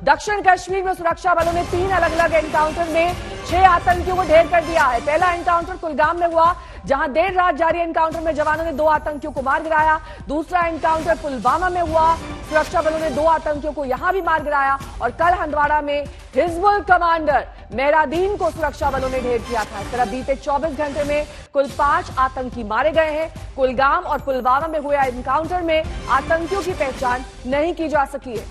दक्षिण कश्मीर में सुरक्षा बलों ने 3 अलग अलग एनकाउंटर में 6 आतंकियों को ढेर कर दिया है। पहला एनकाउंटर कुलगाम में हुआ, जहां देर रात जारी एनकाउंटर में जवानों ने 2 आतंकियों को मार गिराया। दूसरा एनकाउंटर पुलवामा में हुआ, सुरक्षा बलों ने 2 आतंकियों को यहां भी मार गिराया। और कल हंदवाड़ा में हिजबुल कमांडर मेहरादीन को सुरक्षा बलों ने ढेर किया था। इस तरह बीते 24 घंटे में कुल 5 आतंकी मारे गए हैं। कुलगाम और पुलवामा में हुए एनकाउंटर में आतंकियों की पहचान नहीं की जा सकी है।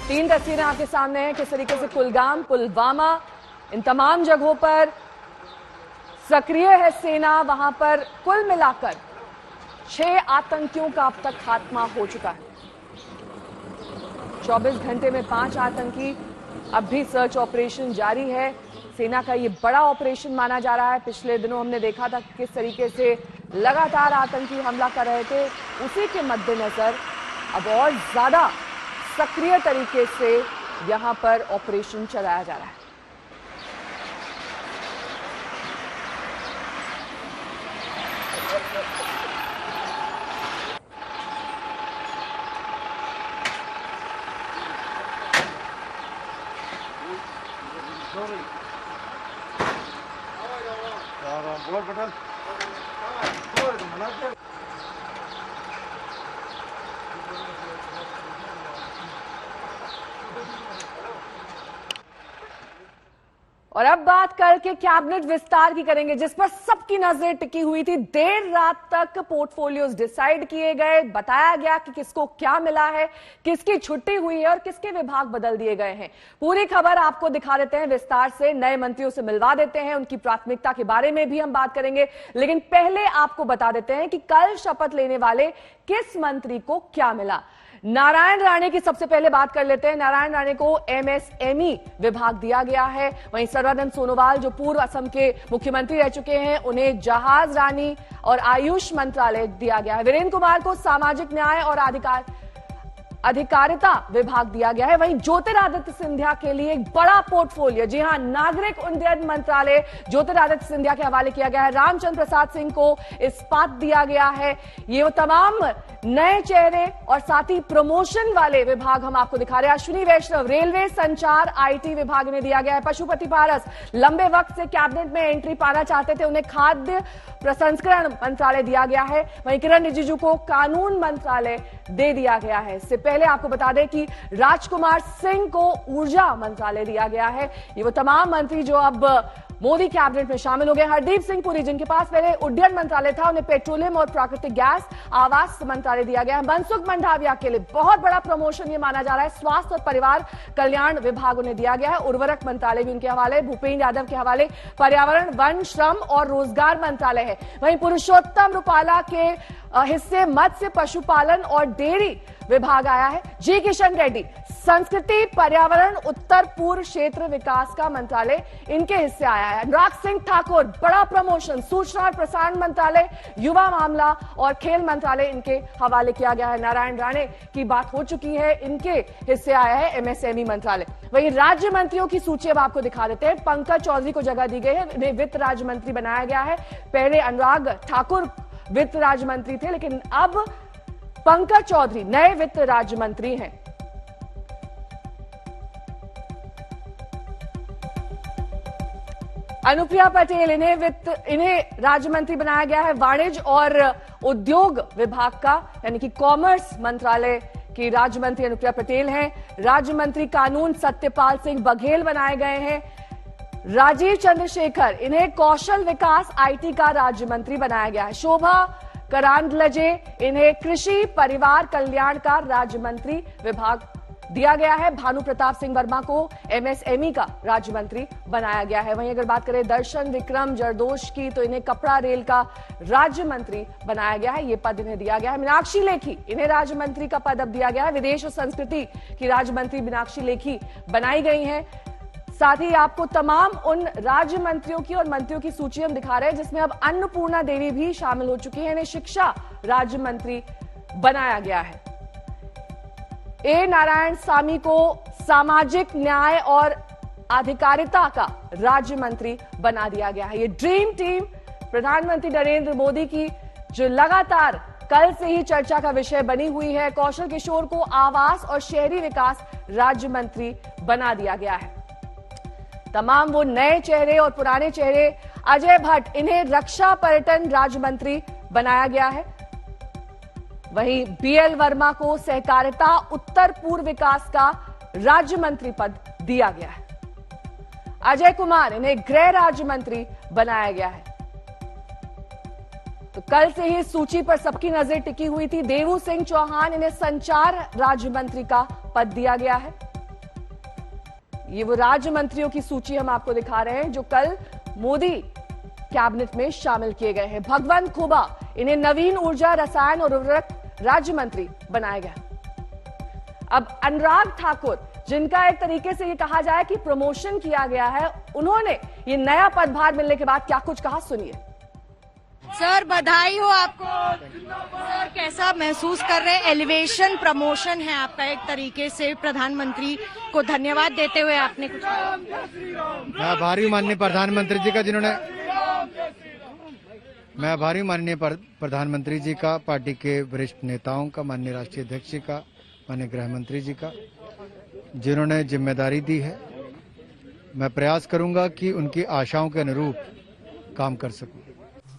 तीन तस्वीरें आपके सामने हैं, किस तरीके से कुलगाम, पुलवामा, इन तमाम जगहों पर सक्रिय है सेना। वहां पर कुल मिलाकर 6 आतंकियों का अब तक खात्मा हो चुका है। 24 घंटे में 5 आतंकी, अब भी सर्च ऑपरेशन जारी है। सेना का ये बड़ा ऑपरेशन माना जा रहा है। पिछले दिनों हमने देखा था किस तरीके से लगातार आतंकी हमला कर रहे थे। उसी के मद्देनजर अब और ज्यादा सक्रिय तरीके से यहां पर ऑपरेशन चलाया जा रहा है। और अब बात करके कैबिनेट विस्तार की करेंगे, जिस पर सबकी नजरें टिकी हुई थी। देर रात तक पोर्टफोलियोज डिसाइड किए गए, बताया गया कि किसको क्या मिला है, किसकी छुट्टी हुई है और किसके विभाग बदल दिए गए हैं। पूरी खबर आपको दिखा देते हैं विस्तार से, नए मंत्रियों से मिलवा देते हैं, उनकी प्राथमिकता के बारे में भी हम बात करेंगे। लेकिन पहले आपको बता देते हैं कि कल शपथ लेने वाले किस मंत्री को क्या मिला। नारायण राणे की सबसे पहले बात कर लेते हैं। नारायण राणे को एमएसएमई विभाग दिया गया है। वहीं सर्बानंद सोनोवाल जो पूर्व असम के मुख्यमंत्री रह चुके हैं, उन्हें जहाज रानी और आयुष मंत्रालय दिया गया है। वीरेंद्र कुमार को सामाजिक न्याय और अधिकारिता विभाग दिया गया है। वहीं ज्योतिरादित्य सिंधिया के लिए एक बड़ा पोर्टफोलियो, जी हां, नागरिक उड्डयन मंत्रालय ज्योतिरादित्य सिंधिया के हवाले किया गया है। रामचंद्र प्रसाद सिंह को इस्पात दिया गया है। ये वो तमाम नए चेहरे और साथ ही प्रमोशन वाले विभाग हम आपको दिखा रहे हैं। अश्विनी वैष्णव रेलवे संचार आईटी विभाग में दिया गया है। पशुपति पारस लंबे वक्त से कैबिनेट में एंट्री पाना चाहते थे, उन्हें खाद्य प्रसंस्करण मंत्रालय दिया गया है। वहीं किरण रिजिजू को कानून मंत्रालय दे दिया गया है। इससे पहले आपको बता दें कि राजकुमार सिंह को ऊर्जा मंत्रालय दिया गया है। ये वो तमाम मंत्री जो अब मोदी कैबिनेट में शामिल हो गए। हरदीप सिंह पुरी, जिनके पास पहले उड्डयन मंत्रालय था, उन्हें पेट्रोलियम और प्राकृतिक गैस आवास मंत्रालय दिया गया है। मनसुख मंडाविया के लिए बहुत बड़ा प्रमोशन ये माना जा रहा है। स्वास्थ्य और परिवार कल्याण विभाग उन्हें दिया गया है। उर्वरक मंत्रालय भी उनके हवाले, भूपेन्द्र यादव के हवाले पर्यावरण, वन, श्रम और रोजगार मंत्रालय है। वहीं पुरुषोत्तम रूपाला के हिस्से मत्स्य, पशुपालन और डेयरी विभाग आया है। जी किशन रेड्डी संस्कृति, पर्यावरण, उत्तर पूर्व क्षेत्र विकास का मंत्रालय इनके हिस्से आया है। अनुराग सिंह ठाकुर बड़ा प्रमोशन, सूचना और प्रसारण मंत्रालय, युवा मामला और खेल मंत्रालय इनके हवाले किया गया है। नारायण राणे की बात हो चुकी है, इनके हिस्से आया है एमएसएमई मंत्रालय। वहीं राज्य मंत्रियों की सूची अब आपको दिखा देते हैं। पंकज चौधरी को जगह दी गई है, इन्हें वित्त राज्य मंत्री बनाया गया है। पहले अनुराग ठाकुर वित्त राज्य मंत्री थे, लेकिन अब पंकज चौधरी नए वित्त राज्य मंत्री हैं। अनुप्रिया पटेल इन्हें राज्य मंत्री बनाया गया है। वाणिज्य और उद्योग विभाग का यानी कि कॉमर्स मंत्रालय की राज्य मंत्री अनुप्रिया पटेल हैं। राज्य मंत्री कानून सत्यपाल सिंह बघेल बनाए गए हैं। राजीव चंद्रशेखर, इन्हें कौशल विकास आईटी का राज्य मंत्री बनाया गया है। शोभा करांडलजे, इन्हें कृषि परिवार कल्याण का राज्य मंत्री विभाग दिया गया है। भानु प्रताप सिंह वर्मा को एमएसएमई का राज्य मंत्री बनाया गया है। वहीं अगर बात करें दर्शन विक्रम जरदोश की, तो इन्हें कपड़ा रेल का राज्य मंत्री बनाया गया है। ये पद इन्हें दिया गया है। मीनाक्षी लेखी, इन्हें राज्य मंत्री का पद अब दिया गया है। विदेश और संस्कृति की राज्य मंत्री मीनाक्षी लेखी बनाई गई हैं। साथ ही आपको तमाम उन राज्य मंत्रियों की और मंत्रियों की सूची हम दिखा रहे हैं, जिसमें अब अन्नपूर्णा देवी भी शामिल हो चुकी है। इन्हें शिक्षा राज्य मंत्री बनाया गया है। ए नारायण सामी को सामाजिक न्याय और आधिकारिता का राज्य मंत्री बना दिया गया है। ये ड्रीम टीम प्रधानमंत्री नरेंद्र मोदी की जो लगातार कल से ही चर्चा का विषय बनी हुई है, कौशल किशोर को आवास और शहरी विकास राज्य मंत्री बना दिया गया है। तमाम वो नए चेहरे और पुराने चेहरे, अजय भट्ट, इन्हें रक्षा पर्यटन राज्य मंत्री बनाया गया है। वहीं बीएल वर्मा को सहकारिता उत्तर पूर्व विकास का राज्य मंत्री पद दिया गया है। अजय कुमार, इन्हें गृह राज्य मंत्री बनाया गया है। तो कल से ही सूची पर सबकी नजर टिकी हुई थी। देवू सिंह चौहान, इन्हें संचार राज्य मंत्री का पद दिया गया है। ये वो राज्य मंत्रियों की सूची हम आपको दिखा रहे हैं जो कल मोदी कैबिनेट में शामिल किए गए हैं। भगवंत खुबा, इन्हें नवीन ऊर्जा, रसायन और उर्वरक राज्य मंत्री बनाया गया। अब अनुराग ठाकुर, जिनका एक तरीके से ये कहा जाए कि प्रमोशन किया गया है, उन्होंने ये नया पदभार मिलने के बाद क्या कुछ कहा, सुनिए। सर बधाई हो आपको। सर कैसा महसूस कर रहे हैं? एलिवेशन प्रमोशन है आपका एक तरीके से, प्रधानमंत्री को धन्यवाद देते हुए आपने कुछ कहा? मैं आभारी माननीय प्रधानमंत्री जी का जिन्होंने मैं आभारी माननीय प्रधानमंत्री जी का, पार्टी के वरिष्ठ नेताओं का, माननीय राष्ट्रीय अध्यक्ष जी का, माननीय गृह मंत्री जी का, जिन्होंने जिम्मेदारी दी है। मैं प्रयास करूंगा कि उनकी आशाओं के अनुरूप काम कर सकूं।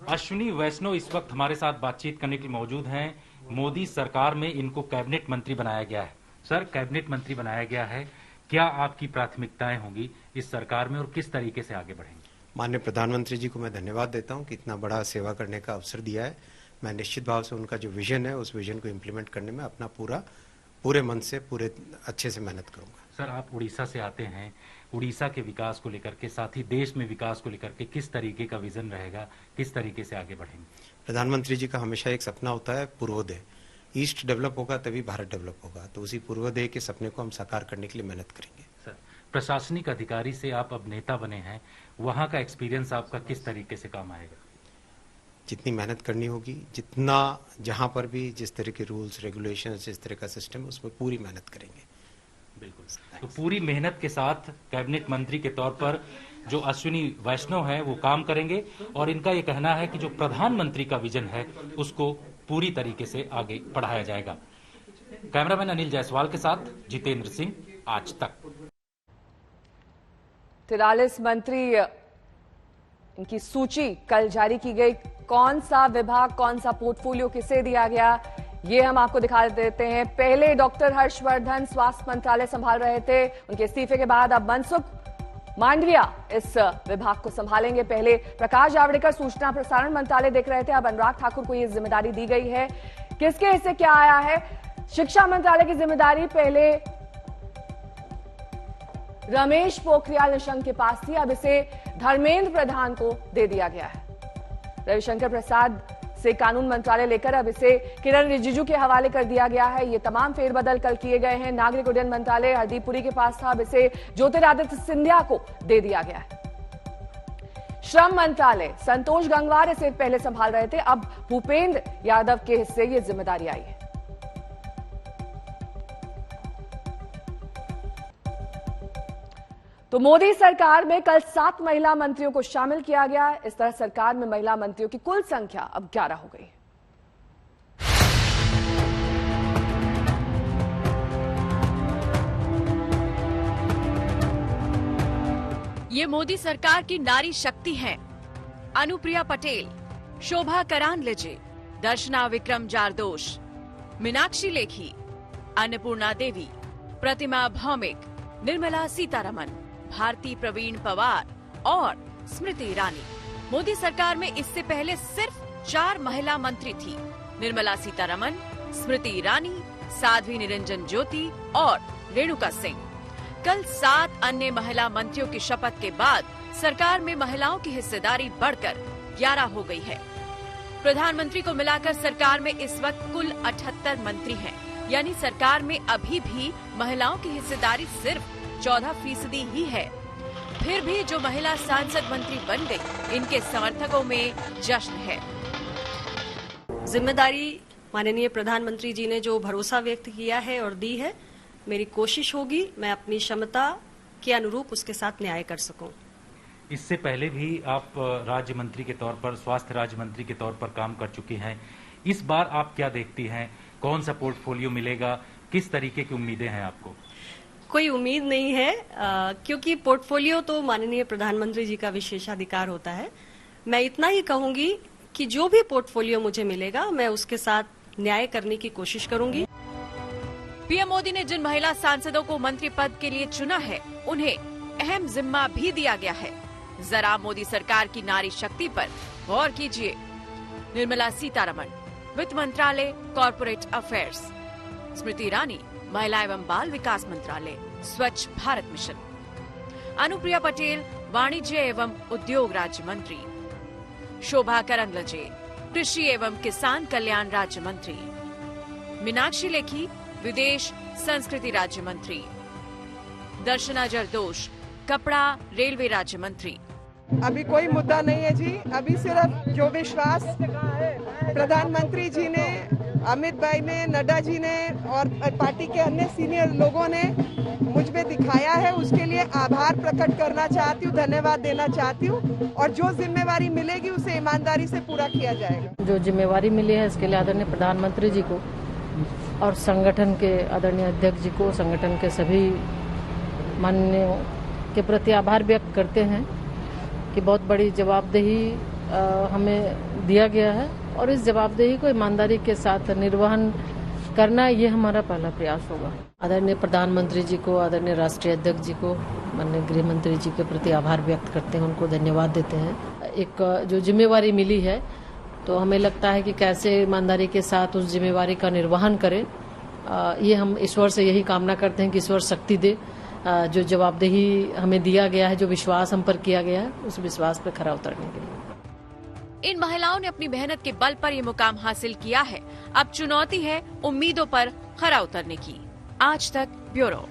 अश्विनी वैष्णव इस वक्त हमारे साथ बातचीत करने के लिए मौजूद हैं। मोदी सरकार में इनको कैबिनेट मंत्री बनाया गया है। सर, कैबिनेट मंत्री बनाया गया है, क्या आपकी प्राथमिकताएं होंगी इस सरकार में और किस तरीके से आगे बढ़ेंगे? माननीय प्रधानमंत्री जी को मैं धन्यवाद देता हूं कि इतना बड़ा सेवा करने का अवसर दिया है। मैं निश्चित भाव से उनका जो विजन है उस विजन को इम्प्लीमेंट करने में अपना पूरे मन से पूरे अच्छे से मेहनत करूंगा। सर, आप उड़ीसा से आते हैं, उड़ीसा के विकास को लेकर के, साथ ही देश में विकास को लेकर के किस तरीके का विजन रहेगा, किस तरीके से आगे बढ़ेंगे? प्रधानमंत्री जी का हमेशा एक सपना होता है पूर्वोदय। ईस्ट डेवलप होगा तभी भारत डेवलप होगा, तो उसी पूर्वोदय के सपने को हम साकार करने के लिए मेहनत करेंगे। सर, प्रशासनिक अधिकारी से आप अब नेता बने हैं, वहां का एक्सपीरियंस आपका किस तरीके से काम आएगा? जितनी मेहनत करनी होगी, जितना जहां पर भी जिस तरह के रूल्स रेगुलेशंस, जिस तरह का सिस्टम, उसमें पूरी मेहनत करेंगे। बिल्कुल। तो पूरी मेहनत के साथ कैबिनेट मंत्री के तौर पर जो अश्विनी वैष्णव है वो काम करेंगे और इनका ये कहना है कि जो प्रधानमंत्री का विजन है उसको पूरी तरीके से आगे बढ़ाया जाएगा। कैमरामैन अनिल जायसवाल के साथ जितेंद्र सिंह, आज तक। 43 मंत्री, इनकी सूची कल जारी की गई। कौन सा विभाग, कौन सा पोर्टफोलियो किसे दिया गया, ये हम आपको दिखा देते हैं। पहले डॉक्टर हर्षवर्धन स्वास्थ्य मंत्रालय संभाल रहे थे, उनके इस्तीफे के बाद अब मनसुख मांडविया इस विभाग को संभालेंगे। पहले प्रकाश जावड़ेकर सूचना प्रसारण मंत्रालय देख रहे थे, अब अनुराग ठाकुर को यह जिम्मेदारी दी गई है। किसके हिस्से क्या आया है? शिक्षा मंत्रालय की जिम्मेदारी पहले रमेश पोखरियाल निशंक के पास थी, अब इसे धर्मेंद्र प्रधान को दे दिया गया है। रविशंकर प्रसाद से कानून मंत्रालय लेकर अब इसे किरण रिजिजू के हवाले कर दिया गया है। ये तमाम फेरबदल कल किए गए हैं। नागरिक उड्डयन मंत्रालय हरदीप पुरी के पास था, अब इसे ज्योतिरादित्य सिंधिया को दे दिया गया है। श्रम मंत्रालय संतोष गंगवार इसे पहले संभाल रहे थे, अब भूपेंद्र यादव के हिस्से ये जिम्मेदारी आई है। तो मोदी सरकार में कल 7 महिला मंत्रियों को शामिल किया गया। इस तरह सरकार में महिला मंत्रियों की कुल संख्या अब 11 हो गई। ये मोदी सरकार की नारी शक्ति हैं। अनुप्रिया पटेल, शोभा करांदलेजे, दर्शना विक्रम जारदोश, मीनाक्षी लेखी, अन्नपूर्णा देवी, प्रतिमा भौमिक, निर्मला सीतारमण, भारती प्रवीण पवार और स्मृति ईरानी। मोदी सरकार में इससे पहले सिर्फ 4 महिला मंत्री थी, निर्मला सीतारमण, स्मृति ईरानी, साध्वी निरंजन ज्योति और रेणुका सिंह। कल 7 अन्य महिला मंत्रियों की शपथ के बाद सरकार में महिलाओं की हिस्सेदारी बढ़कर 11 हो गई है। प्रधानमंत्री को मिलाकर सरकार में इस वक्त कुल 78 मंत्री हैं, यानी सरकार में अभी भी महिलाओं की हिस्सेदारी सिर्फ 14% ही है। फिर भी जो महिला सांसद मंत्री बन गई, इनके समर्थकों में जश्न है। जिम्मेदारी माननीय प्रधानमंत्री जी ने जो भरोसा व्यक्त किया है और दी है, मेरी कोशिश होगी मैं अपनी क्षमता के अनुरूप उसके साथ न्याय कर सकूं। इससे पहले भी आप राज्य मंत्री के तौर पर, स्वास्थ्य राज्य मंत्री के तौर पर काम कर चुकी हैं। इस बार आप क्या देखती हैं, कौन सा पोर्टफोलियो मिलेगा, किस तरीके की उम्मीदें हैं आपको? कोई उम्मीद नहीं है, क्योंकि पोर्टफोलियो तो माननीय प्रधानमंत्री जी का विशेषाधिकार होता है। मैं इतना ही कहूंगी कि जो भी पोर्टफोलियो मुझे मिलेगा मैं उसके साथ न्याय करने की कोशिश करूंगी। पीएम मोदी ने जिन महिला सांसदों को मंत्री पद के लिए चुना है, उन्हें अहम जिम्मा भी दिया गया है। जरा मोदी सरकार की नारी शक्ति पर गौर कीजिए। निर्मला सीतारमण, वित्त मंत्रालय, कॉर्पोरेट अफेयर्स। स्मृति ईरानी, महिला एवं बाल विकास मंत्रालय, स्वच्छ भारत मिशन। अनुप्रिया पटेल, वाणिज्य एवं उद्योग राज्य मंत्री। शोभा करंदलाजे, कृषि एवं किसान कल्याण राज्य मंत्री। मीनाक्षी लेखी, विदेश संस्कृति राज्य मंत्री। दर्शना जरदोश, कपड़ा रेलवे राज्य मंत्री। अभी कोई मुद्दा नहीं है जी, अभी सिर्फ जो विश्वास प्रधानमंत्री जी ने, अमित भाई ने, नड्डा जी ने और पार्टी के अन्य सीनियर लोगों ने मुझ में दिखाया है, उसके लिए आभार प्रकट करना चाहती हूँ, धन्यवाद देना चाहती हूँ। और जो जिम्मेवारी मिलेगी उसे ईमानदारी से पूरा किया जाएगा। जो जिम्मेवारी मिली है इसके लिए आदरणीय प्रधानमंत्री जी को और संगठन के आदरणीय अध्यक्ष जी को, संगठन के सभी माननीयों के प्रति आभार व्यक्त करते हैं कि बहुत बड़ी जवाबदेही हमें दिया गया है और इस जवाबदेही को ईमानदारी के साथ निर्वहन करना, ये हमारा पहला प्रयास होगा। आदरणीय प्रधानमंत्री जी को, आदरणीय राष्ट्रीय अध्यक्ष जी को, माननीय गृह मंत्री जी के प्रति आभार व्यक्त करते हैं, उनको धन्यवाद देते हैं। एक जो जिम्मेवारी मिली है तो हमें लगता है कि कैसे ईमानदारी के साथ उस जिम्मेवारी का निर्वहन करें, ये हम ईश्वर से यही कामना करते हैं कि ईश्वर शक्ति दे। जो जवाबदेही हमें दिया गया है, जो विश्वास हम पर किया गया है, उस विश्वास पर खरा उतरने के लिए। इन महिलाओं ने अपनी मेहनत के बल पर ये मुकाम हासिल किया है। अब चुनौती है उम्मीदों पर खरा उतरने की। आज तक ब्यूरो।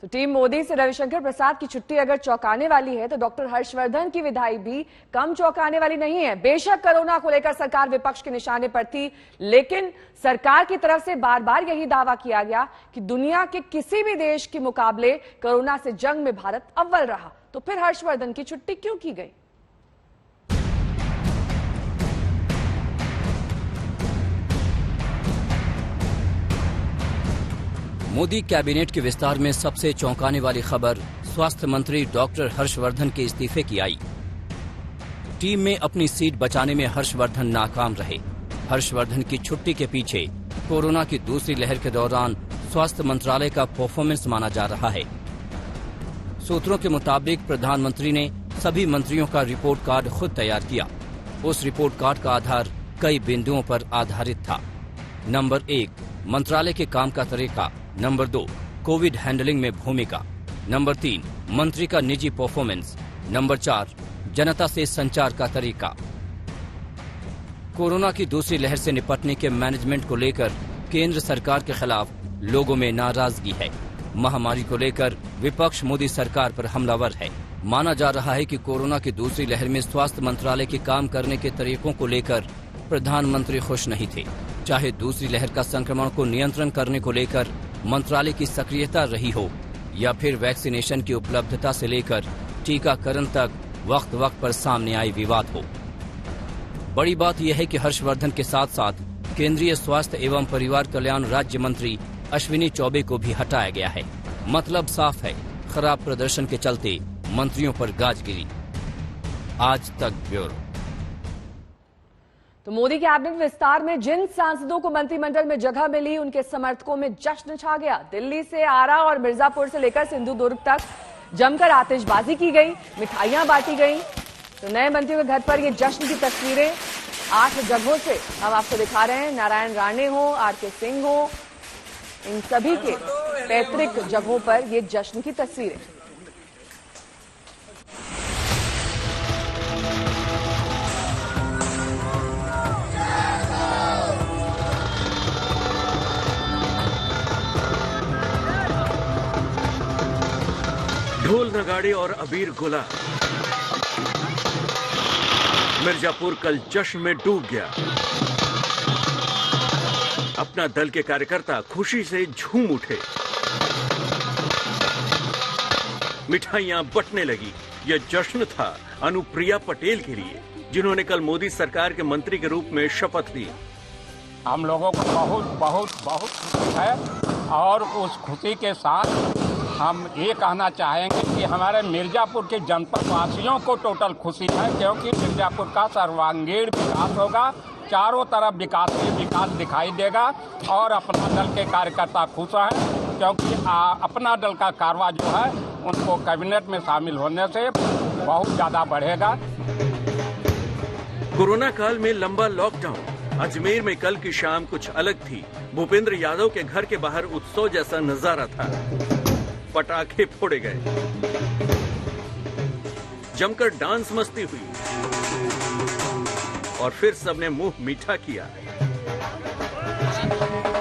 तो टीम मोदी से रविशंकर प्रसाद की छुट्टी अगर चौंकाने वाली है तो डॉक्टर हर्षवर्धन की विदाई भी कम चौंकाने वाली नहीं है। बेशक कोरोना को लेकर सरकार विपक्ष के निशाने पर थी, लेकिन सरकार की तरफ से बार बार यही दावा किया गया कि दुनिया के किसी भी देश के मुकाबले कोरोना से जंग में भारत अव्वल रहा। तो फिर हर्षवर्धन की छुट्टी क्यों की गई? मोदी कैबिनेट के विस्तार में सबसे चौंकाने वाली खबर स्वास्थ्य मंत्री डॉक्टर हर्षवर्धन के इस्तीफे की आई। टीम में अपनी सीट बचाने में हर्षवर्धन नाकाम रहे। हर्षवर्धन की छुट्टी के पीछे कोरोना की दूसरी लहर के दौरान स्वास्थ्य मंत्रालय का परफॉर्मेंस माना जा रहा है। सूत्रों के मुताबिक प्रधानमंत्री ने सभी मंत्रियों का रिपोर्ट कार्ड खुद तैयार किया। उस रिपोर्ट कार्ड का आधार कई बिंदुओं पर आधारित था। नंबर 1, मंत्रालय के काम का तरीका। नंबर 2, कोविड हैंडलिंग में भूमिका। नंबर 3, मंत्री का निजी परफॉर्मेंस। नंबर 4, जनता से संचार का तरीका। कोरोना की दूसरी लहर से निपटने के मैनेजमेंट को लेकर केंद्र सरकार के खिलाफ लोगों में नाराजगी है। महामारी को लेकर विपक्ष मोदी सरकार पर हमलावर है। माना जा रहा है कि कोरोना की दूसरी लहर में स्वास्थ्य मंत्रालय के काम करने के तरीकों को लेकर प्रधानमंत्री खुश नहीं थे। चाहे दूसरी लहर का संक्रमण को नियंत्रण करने को लेकर मंत्रालय की सक्रियता रही हो या फिर वैक्सीनेशन की उपलब्धता से लेकर टीकाकरण तक वक्त वक्त पर सामने आए विवाद हो। बड़ी बात यह है कि हर्षवर्धन के साथ साथ केंद्रीय स्वास्थ्य एवं परिवार कल्याण राज्य मंत्री अश्विनी चौबे को भी हटाया गया है। मतलब साफ है, खराब प्रदर्शन के चलते मंत्रियों पर गाज गिरी। आज तक ब्यूरो। तो मोदी कैबिनेट विस्तार में जिन सांसदों को मंत्रिमंडल में जगह मिली, उनके समर्थकों में जश्न छा गया। दिल्ली से आरा और मिर्जापुर से लेकर सिंधुदुर्ग तक जमकर आतिशबाजी की गई, मिठाइयां बांटी गई। तो नए मंत्रियों के घर पर ये जश्न की तस्वीरें 8 जगहों से हम आपको दिखा रहे हैं। नारायण राणे हो, आर.के. सिंह हो, इन सभी के पैतृक जगहों पर ये जश्न की तस्वीरें। ढोल नगाड़े और अबीर गुलाल। मिर्जापुर कल जश्न में डूब गया। अपना दल के कार्यकर्ता खुशी से झूम उठे। मिठाइयां बंटने लगी। यह जश्न था अनुप्रिया पटेल के लिए, जिन्होंने कल मोदी सरकार के मंत्री के रूप में शपथ ली। हम लोगों को बहुत बहुत बहुत खुशी है और उस खुशी के साथ हम ये कहना चाहेंगे कि हमारे मिर्जापुर के जनपद वासियों को टोटल खुशी है, क्योंकि मिर्जापुर का सर्वांगीण विकास होगा, चारों तरफ विकास ही विकास दिखाई देगा और अपना दल के कार्यकर्ता खुश हैं, क्योंकि अपना दल का कारवा जो है उनको कैबिनेट में शामिल होने से बहुत ज्यादा बढ़ेगा। कोरोना काल में लंबा लॉकडाउन, अजमेर में कल की शाम कुछ अलग थी। भूपेंद्र यादव के घर के बाहर उत्सव जैसा नजारा था। पटाखे फोड़े गए, जमकर डांस मस्ती हुई और फिर सबने मुंह मीठा किया।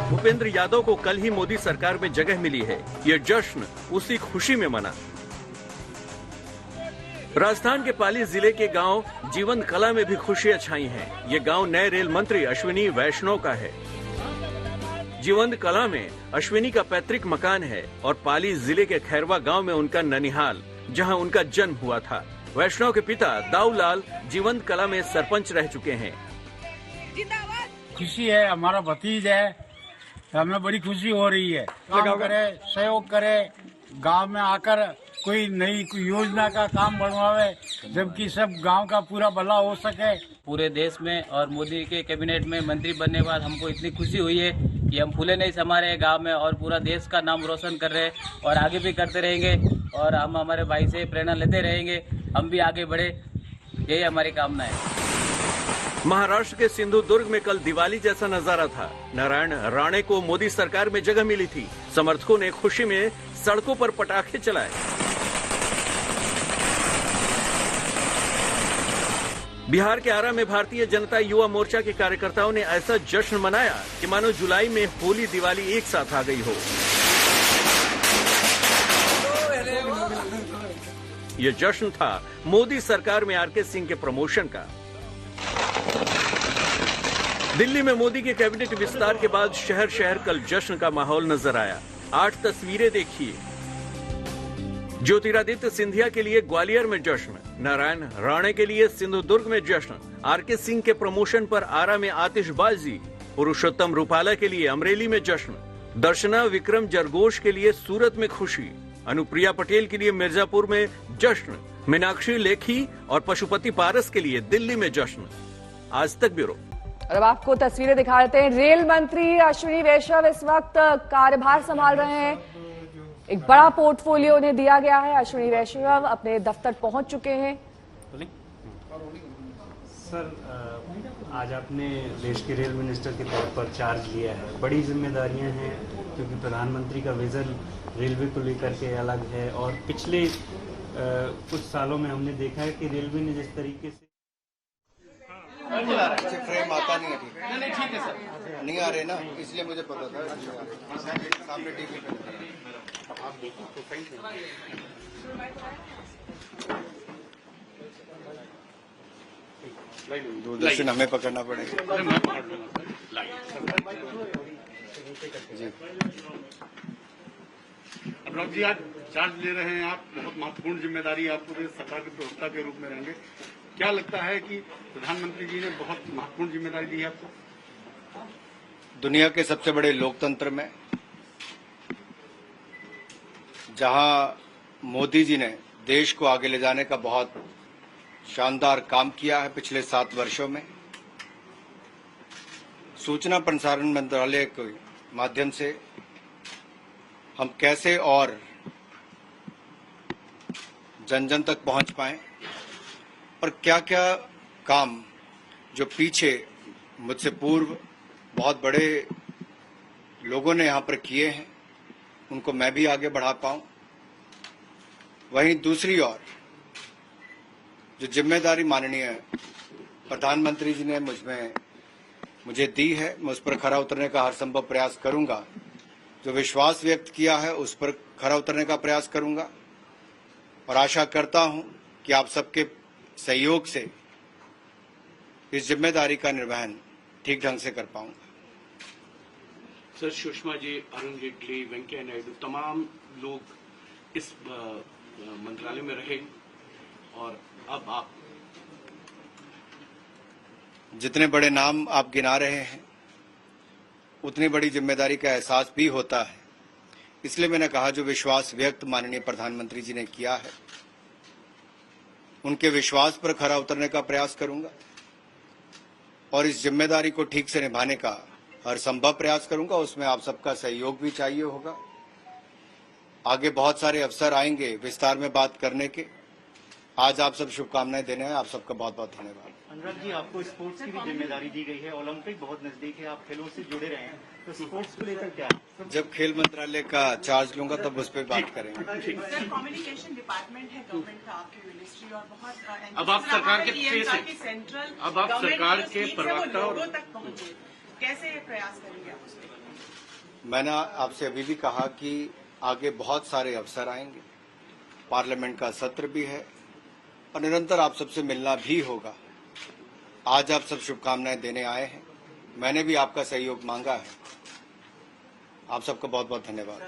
भूपेंद्र यादव को कल ही मोदी सरकार में जगह मिली है। यह जश्न उसी खुशी में मना। राजस्थान के पाली जिले के गांव जीवंत कला में भी खुशियां छाई हैं। ये गांव नए रेल मंत्री अश्विनी वैष्णव का है। जीवंत कला में अश्विनी का पैतृक मकान है और पाली जिले के खैरवा गांव में उनका ननिहाल, जहां उनका जन्म हुआ था। वैष्णव के पिता दाऊलाल जीवंत कला में सरपंच रह चुके हैं। खुशी है, हमारा भतीज है, हमें बड़ी खुशी हो रही है। काम करे, सहयोग करे, गांव में आकर कोई नई योजना का काम बनवावे, जबकि सब गांव का पूरा भला हो सके। पूरे देश में और मोदी के कैबिनेट में मंत्री बनने के बाद हमको इतनी खुशी हुई है कि हम फूले नहीं समा रहे गांव में और पूरा देश का नाम रोशन कर रहे हैं और आगे भी करते रहेंगे और हम हमारे भाई से प्रेरणा लेते रहेंगे, हम भी आगे बढ़े, यही हमारी कामना है। महाराष्ट्र के सिंधुदुर्ग में कल दिवाली जैसा नजारा था। नारायण राणे को मोदी सरकार में जगह मिली थी। समर्थकों ने खुशी में सड़कों पर पटाखे चलाए। बिहार के आरा में भारतीय जनता युवा मोर्चा के कार्यकर्ताओं ने ऐसा जश्न मनाया कि मानो जुलाई में होली दिवाली एक साथ आ गई हो। यह जश्न था मोदी सरकार में आरके सिंह के प्रमोशन का। दिल्ली में मोदी के कैबिनेट विस्तार के बाद शहर शहर कल जश्न का माहौल नजर आया। 8 तस्वीरें देखिए। ज्योतिरादित्य सिंधिया के लिए ग्वालियर में जश्न, नारायण राणे के लिए सिंधुदुर्ग में जश्न, आरके सिंह के प्रमोशन पर आरा में आतिशबाजी, पुरुषोत्तम रूपाला के लिए अमरेली में जश्न, दर्शना विक्रम जरगोश के लिए सूरत में खुशी, अनुप्रिया पटेल के लिए मिर्जापुर में जश्न, मीनाक्षी लेखी और पशुपति पारस के लिए दिल्ली में जश्न। आज तक ब्यूरो। और अब आपको तस्वीरें दिखा देते हैं। रेल मंत्री अश्विनी वैष्णव इस वक्त कार्यभार संभाल रहे हैं। एक बड़ा पोर्टफोलियो उन्हें दिया गया है। अश्विनी वैष्णव अपने दफ्तर पहुंच चुके हैं। सर, आज आपने देश के रेल मिनिस्टर के तौर पर चार्ज लिया है। बड़ी जिम्मेदारियां हैं, क्योंकि प्रधानमंत्री का विजन रेलवे को लेकर के अलग है और पिछले कुछ सालों में हमने देखा है कि रेलवे ने जिस तरीके से फ्रेम आता नहीं है। नहीं ठीक है सर, नहीं आ रहे ना, इसलिए मुझे पता था। सामने टीवी पे आप देखो प्रोफाइल दूरदर्शन हमें पकड़ना पड़ेगा जी। अनुराग जी, आज चार्ज ले रहे हैं आप, बहुत महत्वपूर्ण जिम्मेदारी आपको सरकार के प्रवक्ता के रूप में रहेंगे। क्या लगता है कि प्रधानमंत्री जी ने बहुत महत्वपूर्ण जिम्मेदारी दी है आपको? दुनिया के सबसे बड़े लोकतंत्र में जहां मोदी जी ने देश को आगे ले जाने का बहुत शानदार काम किया है पिछले 7 वर्षों में, सूचना प्रसारण मंत्रालय के माध्यम से हम कैसे और जन जन तक पहुंच पाएं और क्या क्या काम जो पीछे मुझसे पूर्व बहुत बड़े लोगों ने यहां पर किए हैं उनको मैं भी आगे बढ़ा पाऊं। वहीं दूसरी ओर जो जिम्मेदारी माननीय प्रधानमंत्री जी ने मुझे दी है, मैं उस पर खरा उतरने का हर संभव प्रयास करूंगा। जो विश्वास व्यक्त किया है उस पर खरा उतरने का प्रयास करूंगा और आशा करता हूं कि आप सबके सहयोग से इस जिम्मेदारी का निर्वहन ठीक ढंग से कर पाऊंगा। सर, सुषमा जी, अरुण जेटली, वेंकैया नायडू, तमाम लोग इस मंत्रालय में रहे और अब आप जितने बड़े नाम आप गिना रहे हैं उतनी बड़ी जिम्मेदारी का एहसास भी होता है। इसलिए मैंने कहा जो विश्वास व्यक्त माननीय प्रधानमंत्री जी ने किया है उनके विश्वास पर खरा उतरने का प्रयास करूंगा और इस जिम्मेदारी को ठीक से निभाने का हर संभव प्रयास करूंगा। उसमें आप सबका सहयोग भी चाहिए होगा। आगे बहुत सारे अवसर आएंगे विस्तार में बात करने के। आज आप सब शुभकामनाएं देने हैं। आप सबका बहुत बहुत धन्यवाद। अनुराग जी, आपको स्पोर्ट्स की भी जिम्मेदारी दी गई है। ओलंपिक बहुत नजदीक है, आप खेलों से जुड़े रहे हैं, तो स्पोर्ट्स को लेकर क्या है? जब खेल मंत्रालय का चार्ज लूंगा तब उस पर बात करेंगे। सर, कम्युनिकेशन डिपार्टमेंट है गवर्नमेंट का, आपकी मिनिस्ट्री, और बहुत अब आप सरकार के सेंट्रल अब आप सरकार के प्रवक्ता और लोगों तक पहुंचे, कैसे प्रयास करेंगे आप उस पर? मैंने आपसे अभी भी कहा कि आगे बहुत सारे अवसर आएंगे। पार्लियामेंट का सत्र भी है और निरंतर आप सबसे मिलना भी होगा। आज आप सब शुभकामनाएं देने आए हैं। मैंने भी आपका सहयोग मांगा है। आप सबका बहुत बहुत धन्यवाद।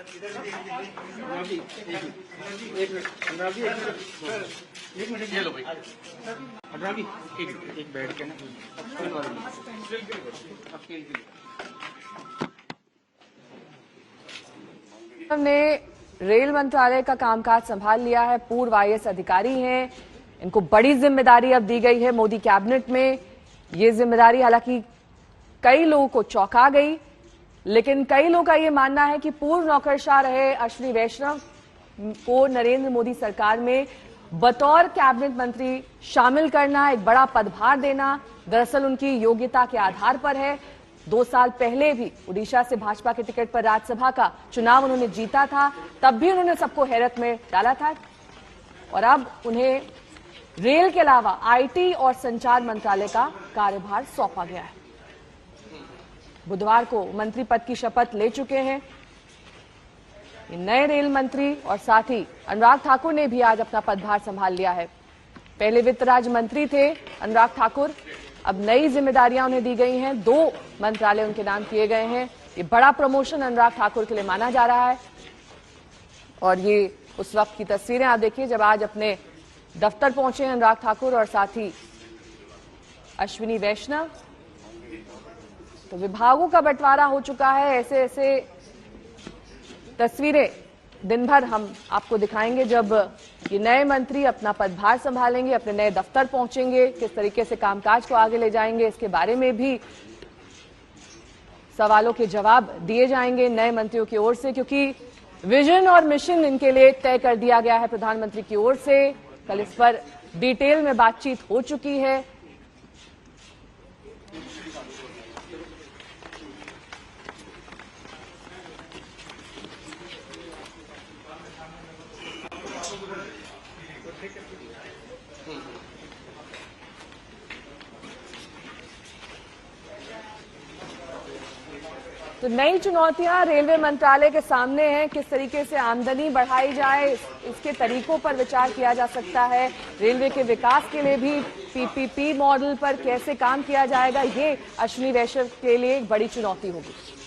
एक बैठ के ना हमने रेल मंत्रालय का कामकाज संभाल लिया है। पूर्व आईएएस अधिकारी हैं, इनको बड़ी जिम्मेदारी अब दी गई है मोदी कैबिनेट में। ये जिम्मेदारी हालांकि कई लोगों को चौंका गई, लेकिन कई लोगों का ये मानना है कि पूर्व नौकरशाह रहे अश्विनी वैष्णव को नरेंद्र मोदी सरकार में बतौर कैबिनेट मंत्री शामिल करना, एक बड़ा पदभार देना, दरअसल उनकी योग्यता के आधार पर है। 2 साल पहले भी उड़ीसा से भाजपा के टिकट पर राज्यसभा का चुनाव उन्होंने जीता था, तब भी उन्होंने सबको हैरत में डाला था। और अब उन्हें रेल के अलावा आईटी और संचार मंत्रालय का कार्यभार सौंपा गया है। बुधवार को मंत्री पद की शपथ ले चुके हैं नए रेल मंत्री, और साथ ही अनुराग ठाकुर ने भी आज अपना पदभार संभाल लिया है। पहले वित्त राज्य मंत्री थे अनुराग ठाकुर, अब नई जिम्मेदारियां उन्हें दी गई हैं। 2 मंत्रालय उनके नाम किए गए हैं। ये बड़ा प्रमोशन अनुराग ठाकुर के लिए माना जा रहा है। और ये उस वक्त की तस्वीरें आप देखिए जब आज अपने दफ्तर पहुंचे अनुराग ठाकुर और साथ ही अश्विनी वैष्णव। तो विभागों का बंटवारा हो चुका है। ऐसे ऐसे तस्वीरें दिन भर हम आपको दिखाएंगे जब ये नए मंत्री अपना पदभार संभालेंगे, अपने नए दफ्तर पहुंचेंगे, किस तरीके से कामकाज को आगे ले जाएंगे, इसके बारे में भी सवालों के जवाब दिए जाएंगे नए मंत्रियों की ओर से, क्योंकि विजन और मिशन इनके लिए तय कर दिया गया है प्रधानमंत्री की ओर से। कल इस पर डिटेल में बातचीत हो चुकी है। तो नई चुनौतियां रेलवे मंत्रालय के सामने हैं। किस तरीके से आमदनी बढ़ाई जाए, इसके तरीकों पर विचार किया जा सकता है। रेलवे के विकास के लिए भी पीपीपी मॉडल पर कैसे काम किया जाएगा, ये अश्विनी वैष्णव के लिए एक बड़ी चुनौती होगी।